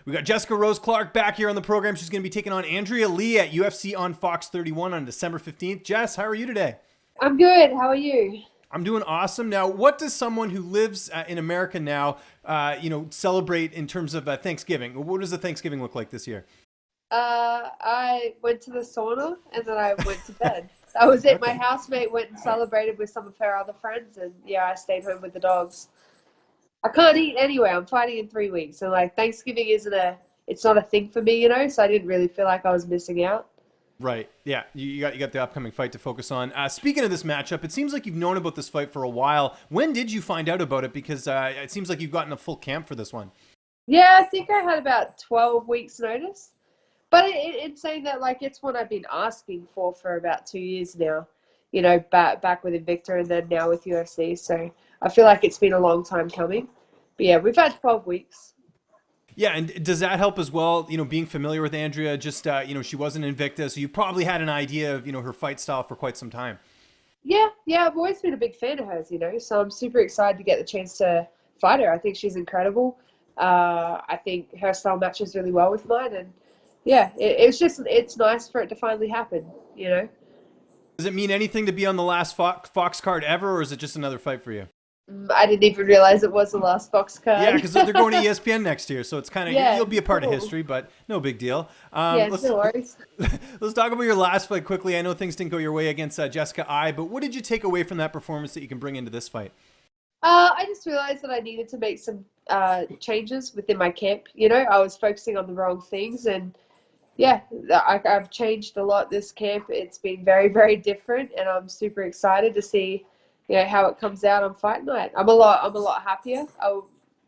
We got Jessica Rose Clark back here on the program. She's going to be taking on Andrea Lee at UFC on Fox 31 on December 15th. Jess, how are you today? I'm good. How are you? I'm doing awesome. Now, what does someone who lives in America now, celebrate in terms of Thanksgiving? What does the Thanksgiving look like this year? I went to the sauna and then I went to bed. That was it. My Okay. housemate went and celebrated with some of her other friends, and yeah, I stayed home with the dogs. I can't eat anyway. I'm fighting in 3 weeks, and like Thanksgiving it's not a thing for me, so I didn't really feel like I was missing out. Right. Yeah. You got the upcoming fight to focus on. Speaking of this matchup, it seems like you've known about this fight for a while. When did you find out about it? Because it seems like you've gotten a full camp for this one. Yeah, I think I had about 12 weeks notice. But it's saying that like it's what I've been asking for about 2 years now. Back with Invicta and then now with UFC. So I feel like it's been a long time coming. But yeah, we've had 12 weeks. Yeah, and does that help as well? Being familiar with Andrea, just she wasn't Invicta, so you probably had an idea of her fight style for quite some time. Yeah, I've always been a big fan of hers. So I'm super excited to get the chance to fight her. I think she's incredible. I think her style matches really well with mine, and yeah, it's nice for it to finally happen. Does it mean anything to be on the last Fox card ever, or is it just another fight for you? I didn't even realize it was the last Fox Yeah, card. because they're going to ESPN next year, so it's kind of Yeah, you'll be a part of cool. history, but no big deal. Yeah, Let's no worries. let's talk about your last fight quickly. I know things didn't go your way against Jessica I, but what did you take away from that performance that you can bring into this fight? I just realized that I needed to make some changes within my camp. I was focusing on the wrong things, and yeah, I've changed a lot this camp. It's been very, very different, and I'm super excited to see, how it comes out on fight night. I'm a lot happier.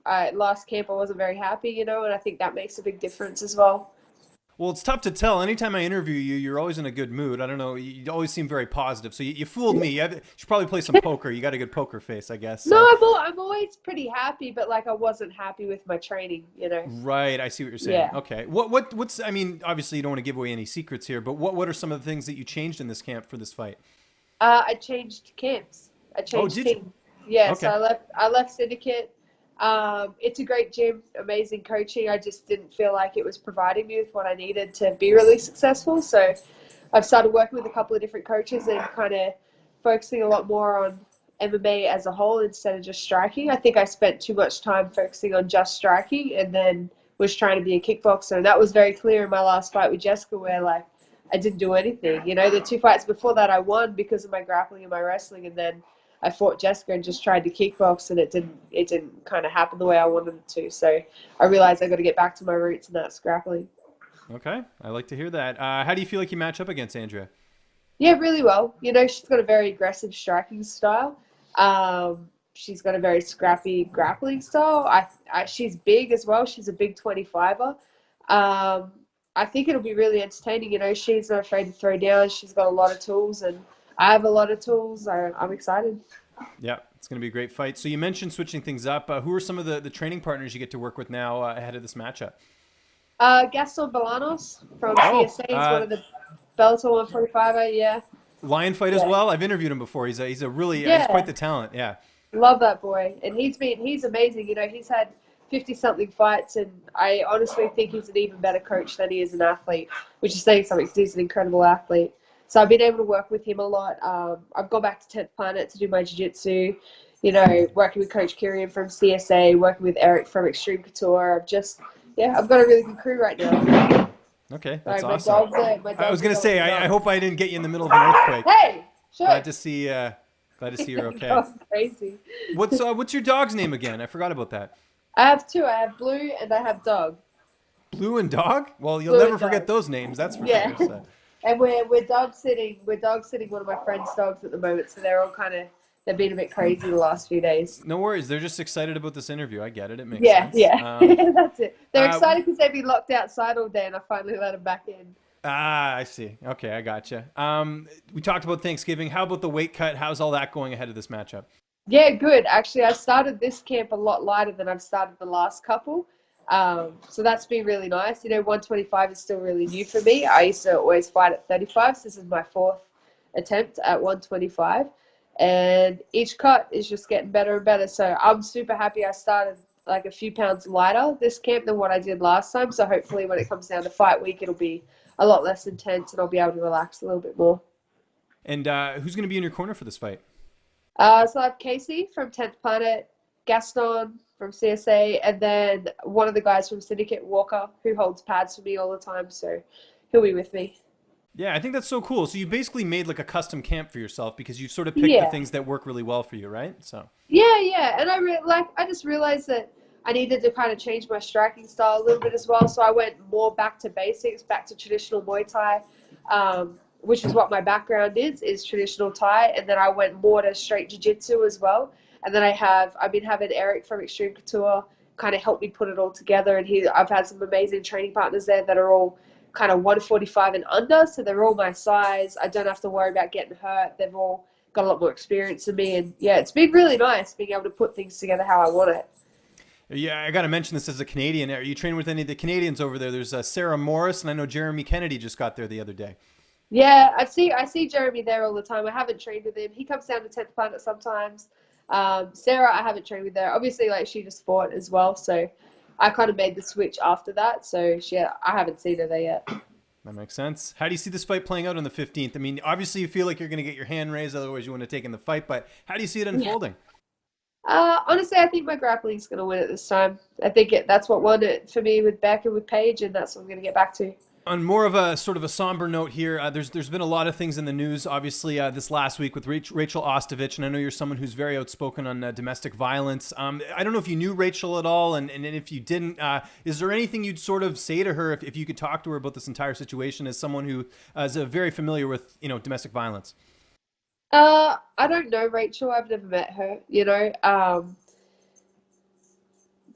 Last camp I wasn't very happy, and I think that makes a big difference as well. Well, it's tough to tell. Anytime I interview you, you're always in a good mood. I don't know. You always seem very positive. So you fooled me. You should probably play some poker. You got a good poker face, I guess. No, So, I'm always pretty happy, but like I wasn't happy with my training. right. I see what you're saying. Yeah. Okay. What's, I mean, obviously you don't want to give away any secrets here, but what are some of the things that you changed in this camp for this fight? I changed camps. I Oh, changed did you? teams. Yeah, so Okay. I left Syndicate. It's a great gym, amazing coaching. I just didn't feel like it was providing me with what I needed to be really successful. So I've started working with a couple of different coaches and kind of focusing a lot more on MMA as a whole instead of just striking. I think I spent too much time focusing on just striking and then was trying to be a kickboxer. And that was very clear in my last fight with Jessica, where like I didn't do anything. The two fights before that I won because of my grappling and my wrestling, and then I fought Jessica and just tried to kickbox, and it didn't kind of happen the way I wanted it to. So I realized I got to get back to my roots, and that's grappling. Okay. I like to hear that. How do you feel like you match up against Andrea? Yeah, really well. She's got a very aggressive striking style. She's got a very scrappy grappling style. She's big as well. She's a big 25er. Um, I think it'll be really entertaining. She's not afraid to throw down. She's got a lot of tools, and I have a lot of tools. I'm excited. Yeah, it's going to be a great fight. So you mentioned switching things up. Who are some of the training partners you get to work with now ahead of this matchup? Gaston Bolanos from Oh, CSA is one of the Bellator 145er. Yeah, Lion fight as yeah, well. I've interviewed him before. He's a really he's quite yeah. the talent. Yeah. Love that boy, and he's amazing. He's had 50 something fights, and I honestly think he's an even better coach than he is an athlete, which is saying something 'cause he's an incredible athlete. So I've been able to work with him a lot. I've gone back to 10th Planet to do my jiu-jitsu, working with Coach Kirian from CSA, working with Eric from Extreme Couture. I've got a really good crew right now. Okay, that's Sorry, my awesome. dogs are my I was dogs are gonna going say I nuts. hope I didn't get you in the middle of an earthquake. Hey, Glad shush! to see glad to see you're okay. Going crazy. What's your dog's name again? I forgot about that. I have two. I have Blue and I have Dog. Blue and Dog? Well, you'll Blue never and forget Dog. those names, that's for Yeah. sure. So. And we're dog sitting. We're dog sitting one of my friend's dogs at the moment, so they're all they've been a bit crazy the last few days. No worries. They're just excited about this interview. I get it. It makes Yeah, sense. yeah, that's it. They're Uh, excited because they've been locked outside all day, and I finally let them back in. I see. Okay, I gotcha. We talked about Thanksgiving. How about the weight cut? How's all that going ahead of this matchup? Yeah, good. Actually, I started this camp a lot lighter than I've started the last couple. So that's been really nice. 125 is still really new for me. I used to always fight at 35, so this is my fourth attempt at 125. And each cut is just getting better and better. So I'm super happy I started like a few pounds lighter this camp than what I did last time. So hopefully when it comes down to fight week, it'll be a lot less intense and I'll be able to relax a little bit more. And who's going to be in your corner for this fight? So I have Casey from 10th Planet, Gaston from CSA, and then one of the guys from Syndicate, Walker, who holds pads for me all the time. So he'll be with me. Yeah, I think that's so cool. So you basically made like a custom camp for yourself because you sort of picked the things that work really well for you, right? So yeah, and I just realized that I needed to kind of change my striking style a little bit as well. So I went more back to basics, back to traditional Muay Thai, which is what my background is traditional Thai, and then I went more to straight jiu-jitsu as well. And then I've been having Eric from Extreme Couture kind of help me put it all together, and I've had some amazing training partners there that are all kind of 145 and under, so they're all my size. I don't have to worry about getting hurt. They've all got a lot more experience than me, and yeah, it's been really nice being able to put things together how I want it. Yeah, I got to mention this as a Canadian. Are you training with any of the Canadians over there? There's Sarah Morris, and I know Jeremy Kennedy just got there the other day. Yeah, I see Jeremy there all the time. I haven't trained with him. He comes down to 10th Planet sometimes. Sarah, I haven't trained with her. Obviously, like, she just fought as well, so I kind of made the switch after that. So I haven't seen her there yet. That makes sense. How do you see this fight playing out on the 15th? I mean, obviously you feel like you're going to get your hand raised, otherwise you want to take in the fight, but how do you see it unfolding? Honestly, I think my grappling's going to win it this time. I think that's what won it for me with Beck and with Paige, and that's what I'm going to get back to. On more of a sort of a somber note here, there's been a lot of things in the news, obviously, this last week with Rachel Ostovich, and I know you're someone who's very outspoken on domestic violence. I don't know if you knew Rachel at all, and if you didn't, is there anything you'd sort of say to her if you could talk to her about this entire situation as someone who is very familiar with, domestic violence? I don't know Rachel. I've never met her,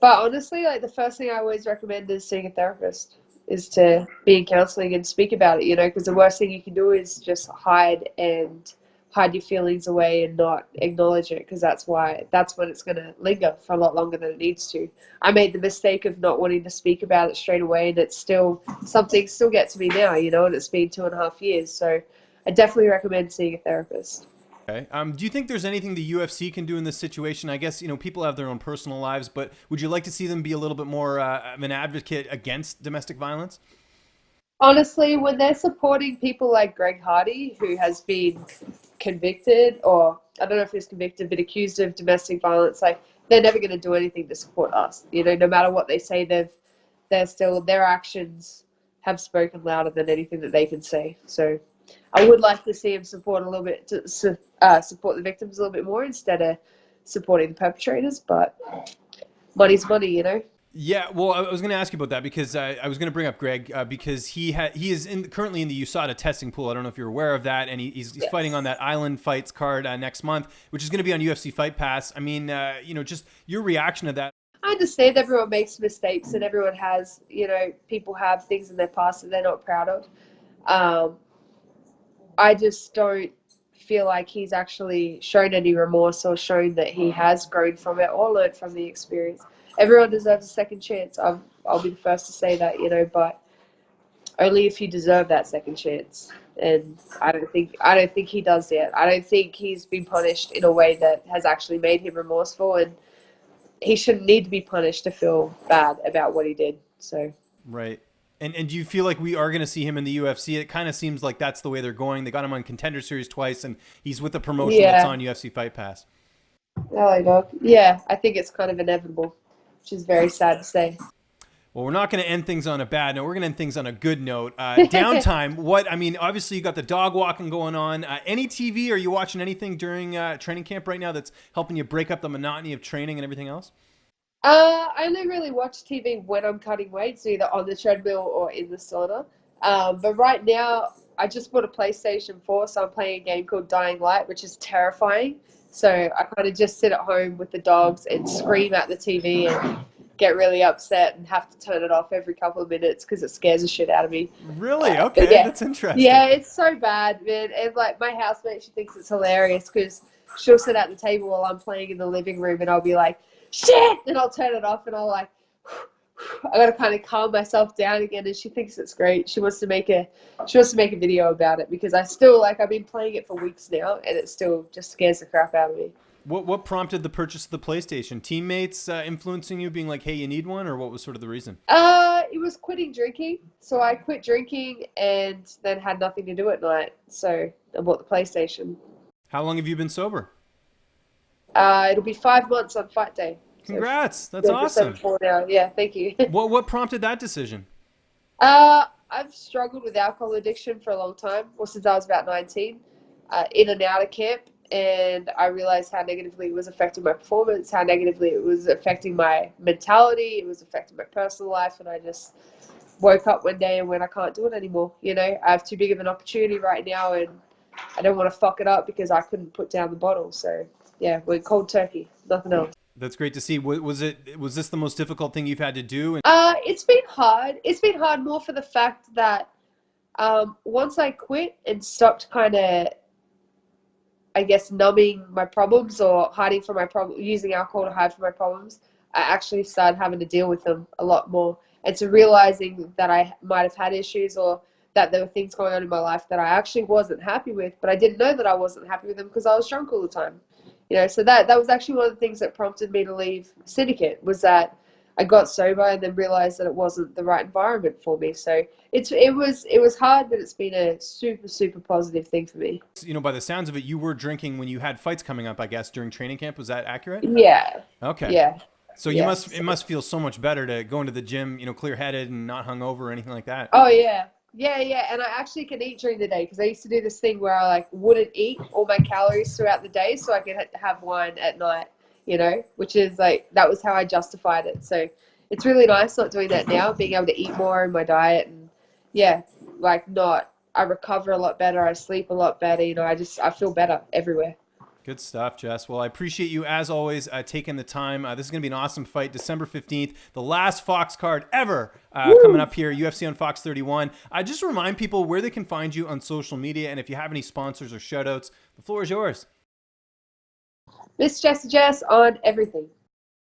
but honestly, like, the first thing I always recommend is seeing a therapist, is to be in counseling and speak about it, because the worst thing you can do is just hide your feelings away and not acknowledge it, because that's when it's going to linger for a lot longer than it needs to. I made the mistake of not wanting to speak about it straight away, and something still gets me now, and it's been 2.5 years. So I definitely recommend seeing a therapist. Okay. Do you think there's anything the UFC can do in this situation? I guess, people have their own personal lives, but would you like to see them be a little bit more of an advocate against domestic violence? Honestly, when they're supporting people like Greg Hardy, who has been convicted, or I don't know if he's convicted, but accused of domestic violence, like, they're never going to do anything to support us. No matter what they say, their actions have spoken louder than anything that they can say. So I would like to see him support a little bit, support the victims a little bit more instead of supporting the perpetrators. But money's money, Yeah, well, I was going to ask you about that because I was going to bring up Greg because he is currently in the USADA testing pool. I don't know if you're aware of that, and he's Yes. fighting on that Island Fights card next month, which is going to be on UFC Fight Pass. I mean, just your reaction to that. I understand everyone makes mistakes and everyone has, people have things in their past that they're not proud of. I just don't feel like he's actually shown any remorse or shown that he has grown from it or learned from the experience. Everyone deserves a second chance. I'll be the first to say that, but only if you deserve that second chance. And I don't think he does yet. I don't think he's been punished in a way that has actually made him remorseful, and he shouldn't need to be punished to feel bad about what he did. So Right. And do you feel like we are going to see him in the UFC? It kind of seems like that's the way they're going. They got him on Contender Series twice, and he's with the promotion that's on UFC Fight Pass. Yeah, I think it's kind of inevitable, which is very sad to say. Well, we're not going to end things on a bad note. We're going to end things on a good note. Downtime. Obviously you got the dog walking going on. Any TV? Are you watching anything during training camp right now that's helping you break up the monotony of training and everything else? I only really watch TV when I'm cutting weights, either on the treadmill or in the sauna. But right now, I just bought a PlayStation 4, so I'm playing a game called Dying Light, which is terrifying. So I kind of just sit at home with the dogs and scream at the TV and get really upset and have to turn it off every couple of minutes because it scares the shit out of me. Really? Okay, yeah. That's interesting. Yeah, it's so bad, man. And like my housemate, she thinks it's hilarious because she'll sit at the table while I'm playing in the living room, and I'll be like, shit, and I'll turn it off, and I'll like, I gotta kind of calm myself down again. And she thinks it's great. She wants to make a video about it because I've been playing it for weeks now, and it still just scares the crap out of me. What prompted the purchase of the PlayStation? Teammates influencing you, being like, "Hey, you need one," or what was sort of the reason? It was quitting drinking. So I quit drinking and then had nothing to do at night. So I bought the PlayStation. How long have you been sober? It'll be 5 months on fight day. So Congrats, that's yeah, just over awesome. 4 now. Yeah, thank you. What prompted that decision? I've struggled with alcohol addiction for a long time, well, since I was about 19, in and out of camp, and I realized how negatively it was affecting my performance, how negatively it was affecting my mentality, it was affecting my personal life, and I just woke up one day and went, I can't do it anymore. You know, I have too big of an opportunity right now, and I don't want to fuck it up because I couldn't put down the bottle. So yeah, we're cold turkey, nothing else. That's great to see. Was this the most difficult thing you've had to do? It's been hard. It's been hard more for the fact that once I quit and stopped kind of, I guess, numbing my problems or hiding from my problem, using alcohol to hide from my problems, I actually started having to deal with them a lot more. And to realizing that I might have had issues or that there were things going on in my life that I actually wasn't happy with, but I didn't know that I wasn't happy with them because I was drunk all the time. You know, so that was actually one of the things that prompted me to leave Syndicate, was that I got sober and then realized that it wasn't the right environment for me. So it was hard, but it's been a super positive thing for me. You know, by the sounds of it, you were drinking when you had fights coming up, I guess, during training camp. Was that accurate? Yeah. Okay. Yeah. So Yeah. it must feel so much better to go into the gym, you know, clear-headed and not hungover or anything like that. Oh yeah. Yeah. And I actually can eat during the day because I used to do this thing where I like wouldn't eat all my calories throughout the day so I could have wine at night, you know, which is like, that was how I justified it. So it's really nice not doing that now, being able to eat more in my diet, and yeah, like I recover a lot better. I sleep a lot better. You know, I feel better everywhere. Good stuff, Jess. Well, I appreciate you, as always, taking the time. This is going to be an awesome fight, December 15th, the last Fox card ever coming up here, UFC on Fox 31. Just remind people where they can find you on social media, and if you have any sponsors or shout-outs, the floor is yours. Miss Jess on everything.